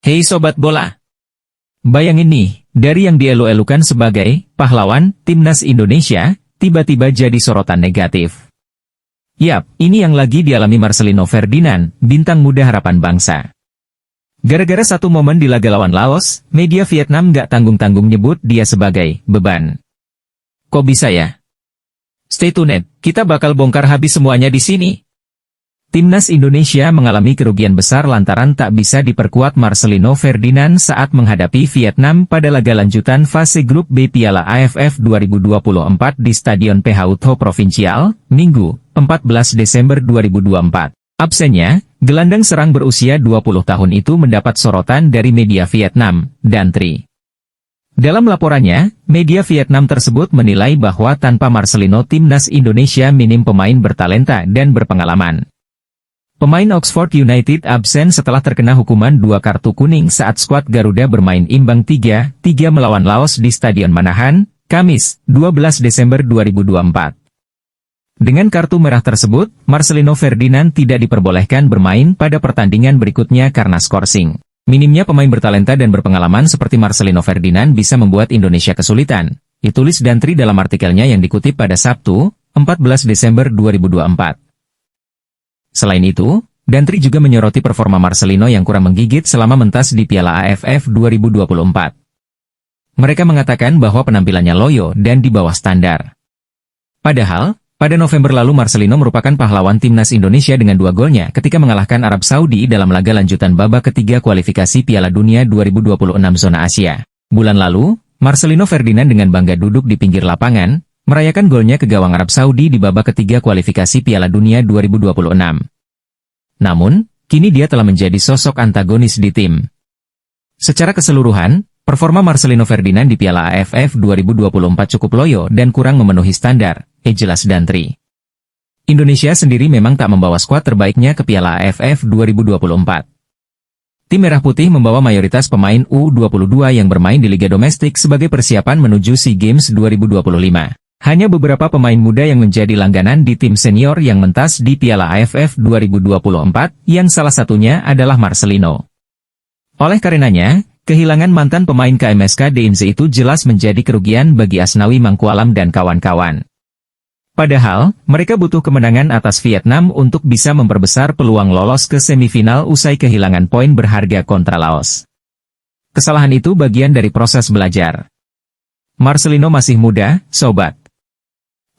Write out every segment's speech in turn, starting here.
Hei Sobat Bola! Bayangin nih, dari yang dielu-elukan sebagai pahlawan Timnas Indonesia, tiba-tiba jadi sorotan negatif. Yap, ini yang lagi dialami Marcelino Ferdinand, bintang muda harapan bangsa. Gara-gara satu momen di laga lawan Laos, media Vietnam gak tanggung-tanggung nyebut dia sebagai beban. Kok bisa ya? Stay tuned, kita bakal bongkar habis semuanya di sini. Timnas Indonesia mengalami kerugian besar lantaran tak bisa diperkuat Marcelino Ferdinand saat menghadapi Vietnam pada laga lanjutan fase grup B Piala AFF 2024 di Stadion PH Tho Provincial, Minggu, 14 Desember 2024. Absennya, gelandang serang berusia 20 tahun itu mendapat sorotan dari media Vietnam, dan Tri. Dalam laporannya, media Vietnam tersebut menilai bahwa tanpa Marcelino Timnas Indonesia minim pemain bertalenta dan berpengalaman. Pemain Oxford United absen setelah terkena hukuman 2 kartu kuning saat skuad Garuda bermain imbang 3-3 melawan Laos di Stadion Manahan, Kamis, 12 Desember 2024. Dengan kartu merah tersebut, Marcelino Ferdinand tidak diperbolehkan bermain pada pertandingan berikutnya karena skorsing. Minimnya pemain bertalenta dan berpengalaman seperti Marcelino Ferdinand bisa membuat Indonesia kesulitan, ditulis Dantri dalam artikelnya yang dikutip pada Sabtu, 14 Desember 2024. Selain itu, Dantri juga menyoroti performa Marcelino yang kurang menggigit selama mentas di Piala AFF 2024. Mereka mengatakan bahwa penampilannya loyo dan di bawah standar. Padahal, pada November lalu Marcelino merupakan pahlawan Timnas Indonesia dengan 2 golnya ketika mengalahkan Arab Saudi dalam laga lanjutan babak ketiga kualifikasi Piala Dunia 2026 zona Asia. Bulan lalu, Marcelino Ferdinand dengan bangga duduk di pinggir lapangan, merayakan golnya ke gawang Arab Saudi di babak ketiga kualifikasi Piala Dunia 2026. Namun, kini dia telah menjadi sosok antagonis di tim. Secara keseluruhan, performa Marcelino Ferdinand di Piala AFF 2024 cukup loyo dan kurang memenuhi standar, jelas Dantri. Indonesia sendiri memang tak membawa skuad terbaiknya ke Piala AFF 2024. Tim Merah Putih membawa mayoritas pemain U22 yang bermain di Liga Domestik sebagai persiapan menuju SEA Games 2025. Hanya beberapa pemain muda yang menjadi langganan di tim senior yang mentas di Piala AFF 2024, yang salah satunya adalah Marcelino. Oleh karenanya, kehilangan mantan pemain KMSK DINZ itu jelas menjadi kerugian bagi Asnawi Mangkualam dan kawan-kawan. Padahal, mereka butuh kemenangan atas Vietnam untuk bisa memperbesar peluang lolos ke semifinal usai kehilangan poin berharga kontra Laos. Kesalahan itu bagian dari proses belajar. Marcelino masih muda, sobat.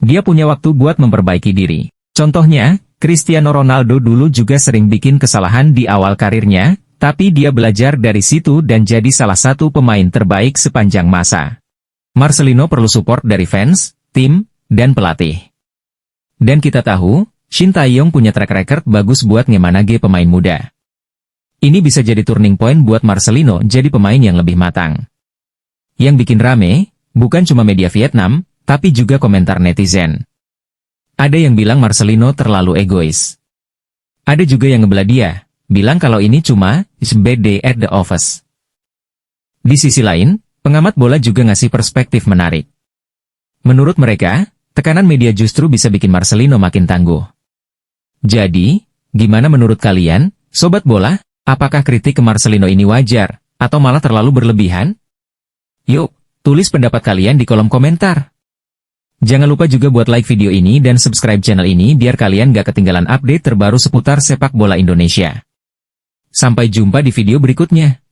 Dia punya waktu buat memperbaiki diri. Contohnya, Cristiano Ronaldo dulu juga sering bikin kesalahan di awal karirnya, tapi dia belajar dari situ dan jadi salah satu pemain terbaik sepanjang masa. Marcelino perlu support dari fans, tim, dan pelatih. Dan kita tahu, Shin Tae-yong punya track record bagus buat ngemanage pemain muda. Ini bisa jadi turning point buat Marcelino jadi pemain yang lebih matang. Yang bikin rame, bukan cuma media Vietnam, tapi juga komentar netizen. Ada yang bilang Marcelino terlalu egois. Ada juga yang ngebelah dia, bilang kalau ini cuma is bad day at the office. Di sisi lain, pengamat bola juga ngasih perspektif menarik. Menurut mereka, tekanan media justru bisa bikin Marcelino makin tangguh. Jadi, gimana menurut kalian, sobat bola? Apakah kritik ke Marcelino ini wajar, atau malah terlalu berlebihan? Yuk, tulis pendapat kalian di kolom komentar. Jangan lupa juga buat like video ini dan subscribe channel ini biar kalian gak ketinggalan update terbaru seputar sepak bola Indonesia. Sampai jumpa di video berikutnya.